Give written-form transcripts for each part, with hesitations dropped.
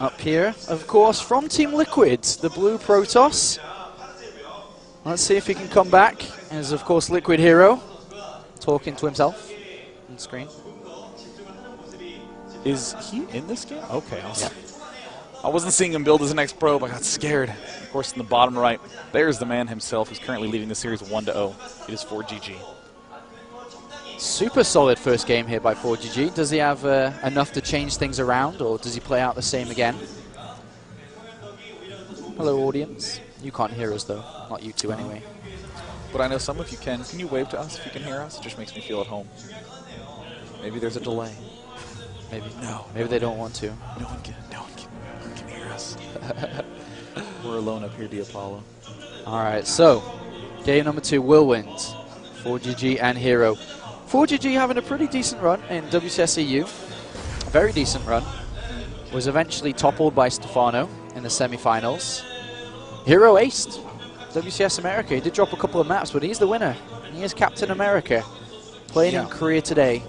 Up here, of course, from Team Liquid, the blue Protoss. Let's see if he can come back. As, of course, Liquid Hero talking to himself on screen. Is he in this game? Okay. I wasn't seeing him build as an ex-probe. I got scared. Of course, in the bottom right, there's the man himself who's currently leading the series 1-0. It is 4GG. Super solid first game here by 4GG. Does he have enough to change things around, or does he play out the same again? Hello, audience. You can't hear us, though. Not you two, anyway. But I know some of you can. Can you wave to us if you can hear us? It just makes me feel at home. Maybe there's a delay. Maybe. No. Maybe they don't want to. No one can hear us. We're alone up here, Apollo. All right, so game number 2, whirlwind. 4GG and Hero. 4GG having a pretty decent run in WCS EU. A very decent run. Was eventually toppled by Stefano in the semi-finals. Hero aced WCS America. He did drop a couple of maps, but he's the winner. He is Captain America, playing in Korea today.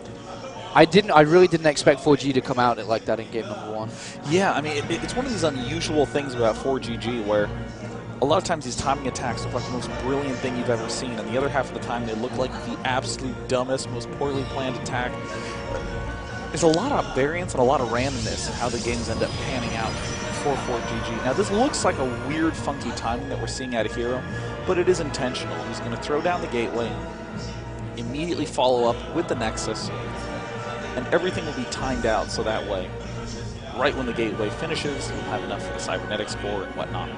I really didn't expect 4G to come out like that in game number 1. Yeah, I mean, it's one of these unusual things about 4GG where a lot of times these timing attacks look like the most brilliant thing you've ever seen, and the other half of the time they look like the absolute dumbest, most poorly planned attack. There's a lot of variance and a lot of randomness in how the games end up panning out for 4GG. Now, this looks like a weird, funky timing that we're seeing out of Hero, but it is intentional. He's going to throw down the gateway, immediately follow up with the Nexus, and everything will be timed out so that way, right when the gateway finishes, you'll have enough for the cybernetics core and whatnot.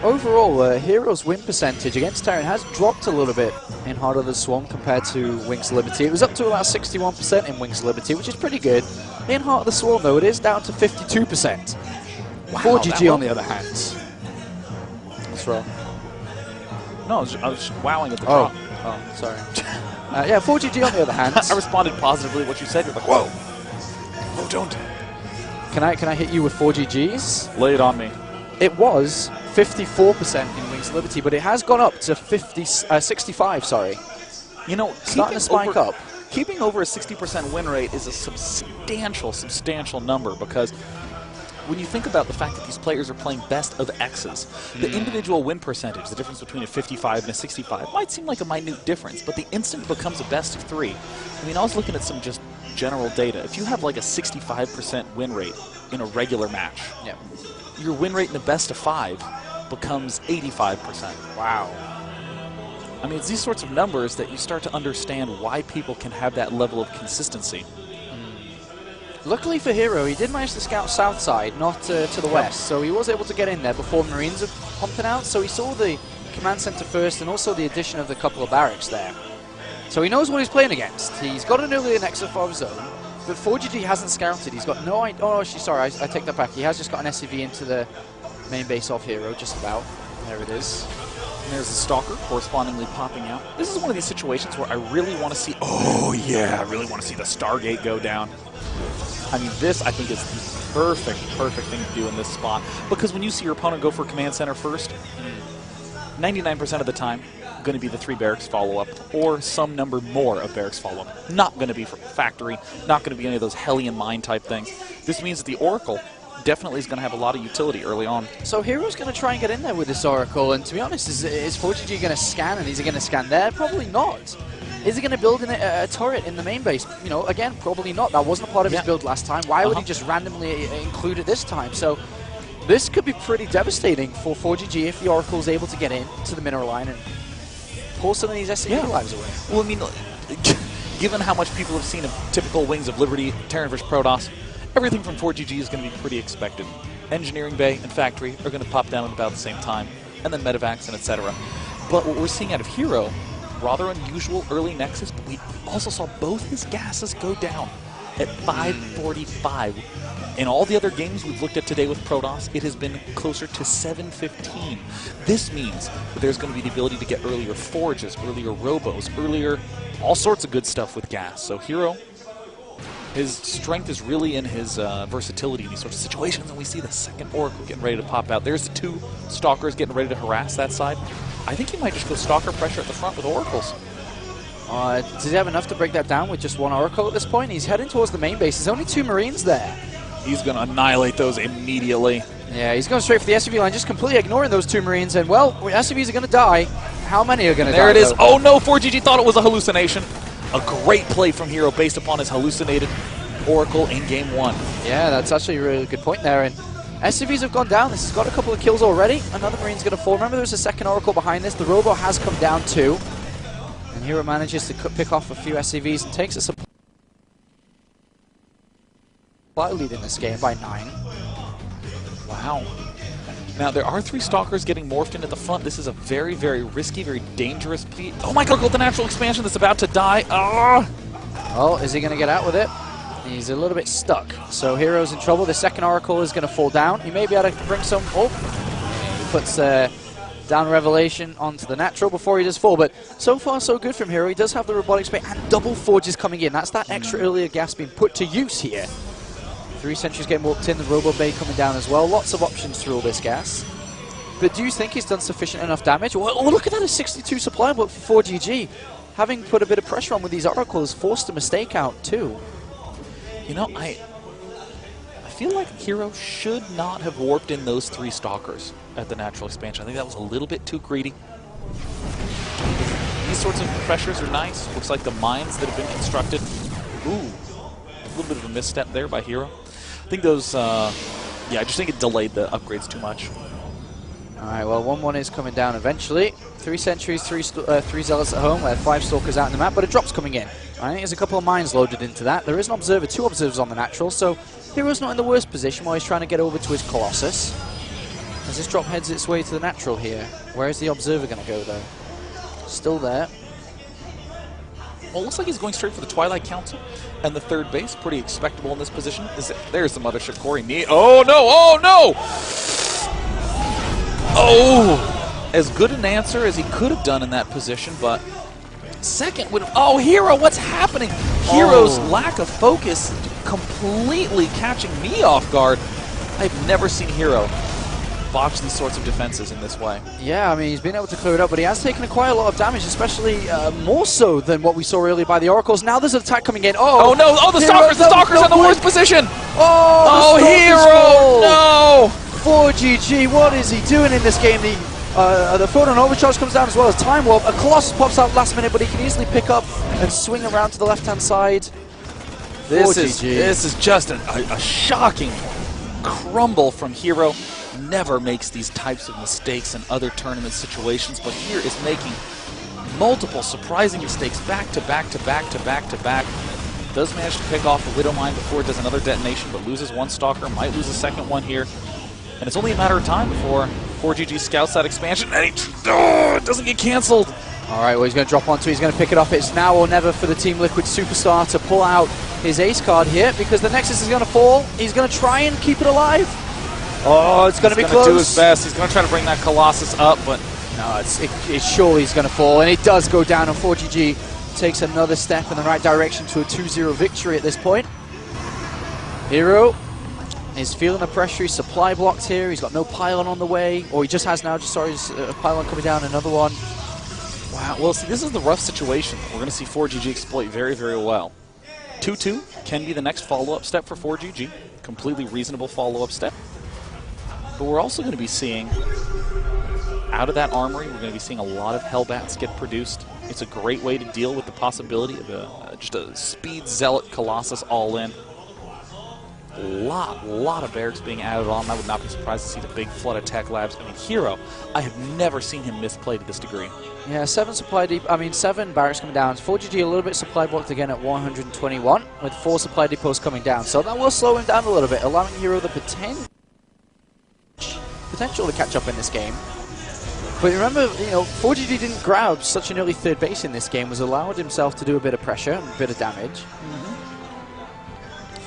Overall, Hero's win percentage against Terran has dropped a little bit in Heart of the Swarm compared to Wings Liberty. It was up to about 61% in Wings Liberty, which is pretty good. In Heart of the Swarm, though, it is down to 52%. Wow, 4GG, on the other hand. What's wrong? No, I was wowing at the drop. Oh, sorry. Yeah, 4GG on the other hand. I responded positively to what you said. You're like, whoa. Oh, don't. Can I hit you with 4GGs? Lay it on me. It was 54% in Wings Liberty, but it has gone up to 65, sorry. You know, starting to spike up. Keeping over a 60% win rate is a substantial number, because when you think about the fact that these players are playing best of X's, the individual win percentage, the difference between a 55 and a 65, might seem like a minute difference, but the instant it becomes a best of 3. I mean, I was looking at some just general data. If you have like a 65% win rate in a regular match, your win rate in a best of 5 becomes 85%. Wow. I mean, it's these sorts of numbers that you start to understand why people can have that level of consistency. Luckily for Hero, he did manage to scout south side, not to the west, so he was able to get in there before Marines are pumping out, so he saw the command center first and also the addition of the couple of barracks there. So he knows what he's playing against. He's got an earlier Nexus of his own, but 4GG hasn't scouted. He's got no idea. Oh, actually, sorry, I take that back. He has just got an SCV into the main base of Hero, just about. There it is. And there's the Stalker correspondingly popping out. This is one of these situations where I really want to see, I really want to see the Stargate go down. I mean, this, I think, is the perfect thing to do in this spot. Because when you see your opponent go for command center first, 99% of the time, going to be the 3 barracks follow-up, or some number more of barracks follow-up. Not going to be from factory, not going to be any of those Hellion mine type things. This means that the Oracle definitely is going to have a lot of utility early on. So Hero's going to try and get in there with this Oracle, and to be honest, is 4GG going to scan, and is he going to scan there? Probably not. Is he going to build in a turret in the main base? You know, again, probably not. That wasn't a part of his build last time. Why would he just randomly include it this time? So this could be pretty devastating for 4GG if the Oracle is able to get in to the mineral line and pull some of these SCV lives away. Well, I mean, given how much people have seen of typical Wings of Liberty, Terran vs. Protoss, everything from 4GG is going to be pretty expected. Engineering Bay and Factory are going to pop down at about the same time, and then Medevacs and etc. But what we're seeing out of Hero, rather unusual early Nexus, but we also saw both his gases go down at 545. In all the other games we've looked at today with Protoss, it has been closer to 715. This means that there's going to be the ability to get earlier forges, earlier robos, earlier all sorts of good stuff with gas. So Hero, his strength is really in his versatility in these sorts of situations, and we see the second Oracle getting ready to pop out. There's the 2 Stalkers getting ready to harass that side. I think he might just go Stalker pressure at the front with Oracles. Does he have enough to break that down with just 1 Oracle at this point? He's heading towards the main base. There's only 2 Marines there. He's going to annihilate those immediately. Yeah, he's going straight for the SUV line, just completely ignoring those two Marines. And, well, SUVs are going to die. How many are going to die? There it is. Though? Oh, no, 4GG thought it was a hallucination. A great play from Hero based upon his hallucinated Oracle in Game 1. Yeah, that's actually a really good point there. And SUVs have gone down. This has got a couple of kills already. Another Marine's going to fall. Remember, there's a second Oracle behind this. The Robo has come down too. And Hero manages to pick off a few SUVs and takes a supply lead in this game by 9. Wow. Now, there are 3 Stalkers getting morphed into the front. This is a very, very risky, very dangerous piece. Oh my god, the natural expansion that's about to die. Ah! Well, is he going to get out with it? He's a little bit stuck. So Hero's in trouble. The second Oracle is going to fall down. He may be able to bring some... Oh! He puts down Revelation onto the natural before he does fall. But so far, so good from Hero. He does have the robotics bay and double forges coming in. That's that extra earlier gas being put to use here. 3 sentries getting walked in, the Robo Bay coming down as well. Lots of options through all this gas. But do you think he's done sufficient enough damage? Well, look at that, a 62 supply block for 4GG. Having put a bit of pressure on with these Oracles, forced a mistake out too. You know, I feel like Hero should not have warped in those 3 Stalkers at the natural expansion. I think that was a little bit too greedy. These sorts of pressures are nice. Looks like the mines that have been constructed. Ooh, a little bit of a misstep there by Hero. I think those, yeah, I just think it delayed the upgrades too much. All right, well, 1-1 is coming down eventually. 3 sentries, 3 Zealots at home, 5 Stalkers out in the map, but a drop's coming in. I think there's a couple of mines loaded into that. There is an Observer, 2 Observers on the natural, so Hero's not in the worst position while he's trying to get over to his Colossus. As this drop heads its way to the natural here, where is the Observer going to go, though? Still there. Well, it looks like he's going straight for the Twilight Council and the 3rd base. Pretty expectable in this position. There's the Mothership Corey. Oh, no! Oh, no! Oh! As good an answer as he could have done in that position, but second would have... Oh, Hero, what's happening? Hero's lack of focus completely catching me off guard. I've never seen Hero botch these sorts of defenses in this way. Yeah, I mean, he's been able to clear it up, but he has taken quite a lot of damage, especially more so than what we saw earlier by the Oracles. Now there's an attack coming in. Oh, no! Oh, the Stalkers in the worst position! Oh, Hero! No! 4GG, what is he doing in this game? The Photon Overcharge comes down as well as Time Warp. A Colossus pops out last minute, but he can easily pick up and swing around to the left-hand side. This is just a shocking crumble from Hero. Never makes these types of mistakes in other tournament situations, but here is making multiple surprising mistakes back to back to back to back to back. Does manage to pick off a Widow Mine before it does another detonation, but loses 1 Stalker, might lose a second one here. And it's only a matter of time before 4GG scouts that expansion, and it doesn't get canceled. All right, well, he's going to drop onto, he's going to pick it up. It's now or never for the Team Liquid Superstar to pull out his ace card here, because the Nexus is going to fall. He's going to try and keep it alive. Oh, it's going to be close. He's going to do his best. He's going to try to bring that Colossus up, but no, it's surely he's going to fall, and it does go down, and 4GG takes another step in the right direction to a 2-0 victory at this point. Hero is feeling the pressure. He's supply blocked here. He's got no pylon on the way, or he just has now. Sorry, a pylon coming down, another one. Wow. Well, see, this is the rough situation. We're going to see 4GG exploit very, very well. 2-2 can be the next follow-up step for 4GG. Completely reasonable follow-up step. But we're also going to be seeing, out of that armory, we're going to be seeing a lot of Hellbats get produced. It's a great way to deal with the possibility of just a Speed Zealot Colossus all-in. A lot of barracks being added on. I would not be surprised to see the big flood of tech labs. I mean, Hero, I have never seen him misplay to this degree. Yeah, 7 barracks coming down. 4GG a little bit supply blocked again at 121, with 4 supply depots coming down. So that will slow him down a little bit, allowing Hero the potential to catch up in this game. But remember, 4GG didn't grab such an early 3rd base in this game, was allowed himself to do a bit of pressure and a bit of damage.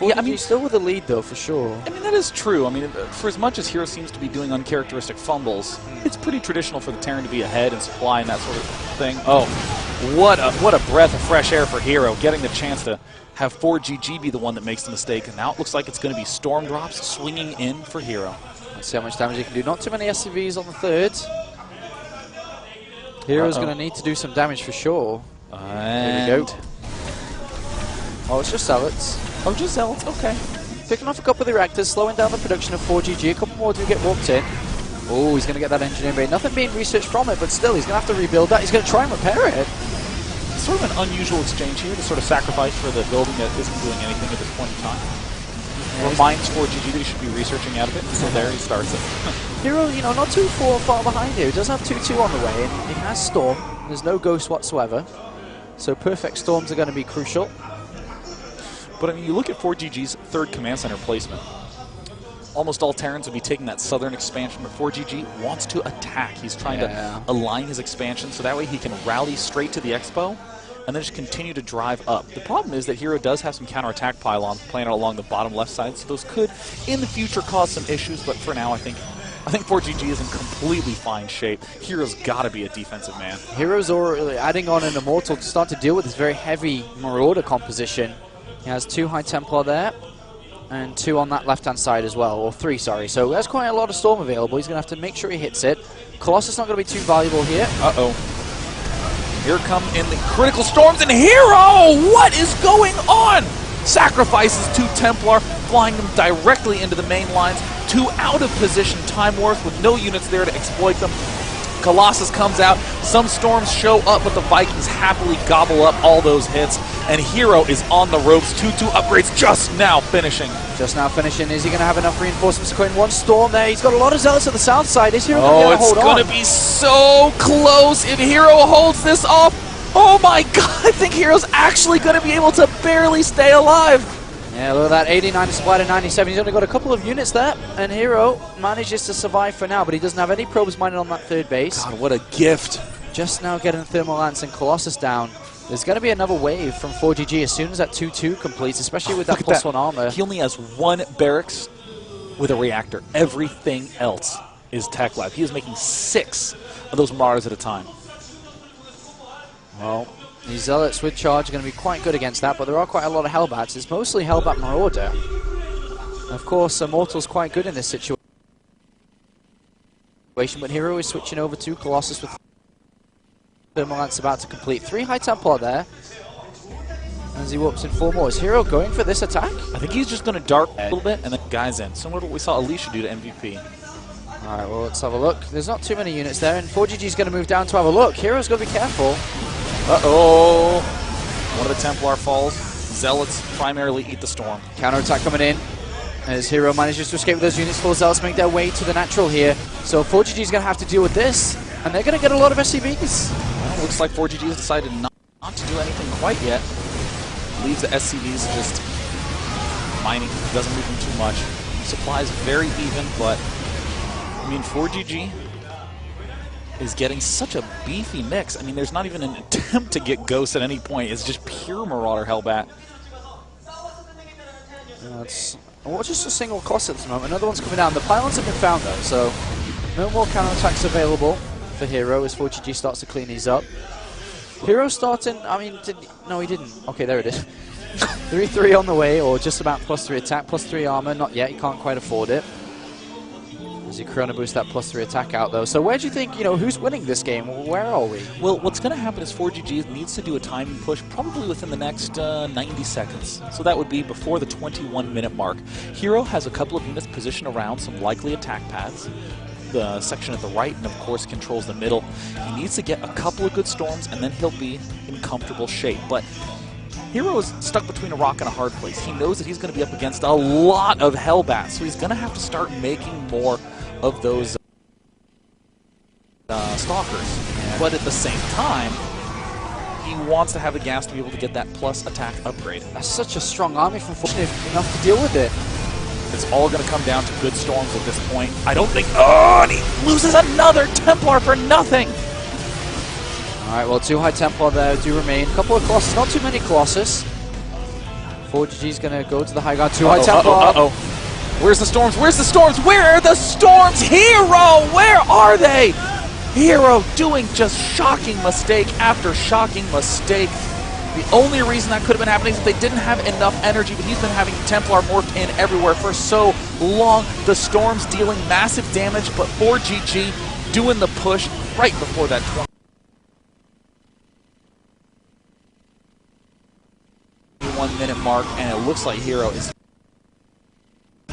Yeah, I mean, still with the lead, though, for sure. I mean, that is true. I mean, for as much as Hero seems to be doing uncharacteristic fumbles, it's pretty traditional for the Terran to be ahead and supply and that sort of thing. Oh, what a breath of fresh air for Hero, getting the chance to have 4GG be the one that makes the mistake. And now it looks like it's going to be Storm Drops swinging in for Hero. Let's see how much damage he can do. Not too many SCVs on the 3rd. Hero's going to need to do some damage for sure. And here we go. Oh, it's just Zealots. Oh, just Zealots, okay. Picking off a couple of the reactors, slowing down the production of 4GG. A couple more do get warped in. Oh, he's going to get that engineering bay. Nothing being researched from it, but still, he's going to have to rebuild that. He's going to try and repair it. Sort of an unusual exchange here to sort of sacrifice for the building that isn't doing anything at this point in time. Reminds 4GG that he should be researching out of it, so there he starts it. Hero, you know, not too far behind here. He does have 2-2 on the way, and he has Storm. There's no Ghost whatsoever. So perfect Storms are going to be crucial. But I mean, you look at 4GG's third command center placement. Almost all Terrans would be taking that southern expansion, but 4GG wants to attack. He's trying to align his expansion so that way he can rally straight to the Expo and then just continue to drive up. The problem is that Hero does have some counterattack pylons playing out along the bottom left side, so those could, in the future, cause some issues, but for now, I think 4GG is in completely fine shape. Hero's got to be a defensive man. Hero's already adding on an Immortal to start to deal with this very heavy Marauder composition. He has 2 High Templar there, and 2 on that left-hand side as well, or 3, sorry. So there's quite a lot of Storm available. He's going to have to make sure he hits it. Colossus not going to be too valuable here. Uh-oh. Here come in the critical storms, and Hero! What is going on? Sacrifices 2 Templar, flying them directly into the main lines. 2 out of position Time Wars with no units there to exploit them. Colossus comes out, some storms show up, but the Vikings happily gobble up all those hits, and Hero is on the ropes. 2-2 upgrades just now finishing. Just now finishing. Is he going to have enough reinforcements to quit in 1 storm there? He's got a lot of zealots at the south side. Is Hero going to hold on? Oh, it's going to be so close if Hero holds this off. Oh my god, I think Hero's actually going to be able to barely stay alive. Yeah, look at that, 89 supply to 97. He's only got a couple of units there, and Hero manages to survive for now, but he doesn't have any probes mining on that third base. God, what a gift. Just now getting Thermal Lance and Colossus down. There's going to be another wave from 4GG as soon as that 2-2 completes, especially with that +1 armor. He only has 1 barracks with a reactor. Everything else is Tech Lab. He is making 6 of those Marauders at a time. Well, these Zealots with charge are going to be quite good against that, but there are quite a lot of Hellbats. It's mostly Hellbat Marauder. Of course, Immortal's quite good in this situation, but Hero is switching over to Colossus with Thermal Lance about to complete. 3 High Templar there, as he warps in 4 more. Is Hero going for this attack? I think he's just going to dart a little bit and then guys in, similar to what we saw Alicia do to MVP. Alright, well, let's have a look. There's not too many units there, and 4GG's going to move down to have a look. Hero's got to be careful. Uh-oh. One of the Templar falls. Zealots primarily eat the storm. Counterattack coming in as Hero manages to escape with those units. 4 Zealots make their way to the natural here. So 4GG's going to have to deal with this, and they're going to get a lot of SCVs. Well, looks like 4GG has decided not to do anything quite yet. Leaves the SCVs just mining. Doesn't move them too much. Supplies very even, but I mean 4GG is getting such a beefy mix. I mean, there's not even an attempt to get Ghost at any point. It's just pure Marauder Hellbat. Well, just a single cost at this moment. Another one's coming down. The pylons have been found, though, so no more counterattacks available for Hero as 4GG starts to clean these up. Hero starting, I mean, no, he didn't. Okay, there it is. 3-3 on the way, or just about +3 attack, +3 armor. Not yet, he can't quite afford it. As he Chrono boost that +3 attack out, though. So where do you think, you know, who's winning this game? Where are we? Well, what's going to happen is 4GG needs to do a timing push probably within the next 90 seconds. So that would be before the 21-minute mark. Hero has a couple of units positioned around some likely attack paths. The section at the right, and of course controls the middle. He needs to get a couple of good storms, and then he'll be in comfortable shape. But Hero is stuck between a rock and a hard place. He knows that he's going to be up against a lot of Hellbats, so he's going to have to start making more of those Stalkers. But at the same time, he wants to have the gas to be able to get that plus attack upgrade. That's such a strong army from Fortune enough to deal with it. It's all going to come down to good storms at this point. I don't think... Oh, and he loses another Templar for nothing! Alright, well, 2 High Templar there do remain. A couple of Colossus, not too many Colossus. 4GG's going to go to the High Guard. 2 High Templar. Uh-oh. Where's the storms? Where's the storms? Where are the storms? Hero! Where are they? Hero doing just shocking mistake after shocking mistake. The only reason that could have been happening is that they didn't have enough energy, but he's been having Templar morphed in everywhere for so long. The storms dealing massive damage, but 4GG doing the push right before that 21-minute mark, and it looks like Hero is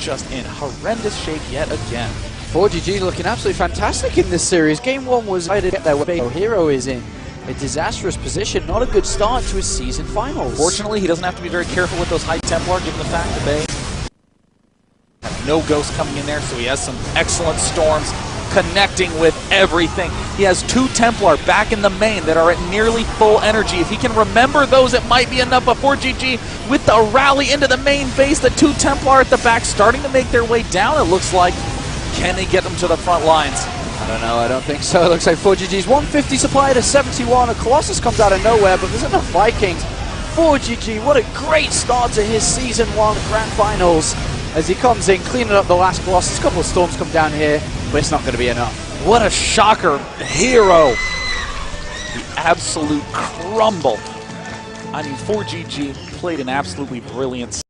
just in horrendous shape yet again. 4GG looking absolutely fantastic in this series. Game 1 was I did get there. Hero is in a disastrous position. Not a good start to his season finals. Fortunately, he doesn't have to be very careful with those high Templar, given the fact that they have no ghosts coming in there, so he has some excellent storms connecting with everything. He has 2 Templar back in the main that are at nearly full energy. If he can remember those, it might be enough. But 4GG with the rally into the main base, the 2 Templar at the back starting to make their way down, it looks like. Can they get them to the front lines? I don't know, I don't think so. It looks like 4GG's 150 supply to 71. A Colossus comes out of nowhere, but there's enough Vikings. 4GG, what a great start to his Season 1 Grand Finals. As he comes in, cleaning up the last Colossus. A couple of storms come down here, but it's not going to be enough. What a shocker. Hero. The absolute crumble. I mean, 4GG played an absolutely brilliant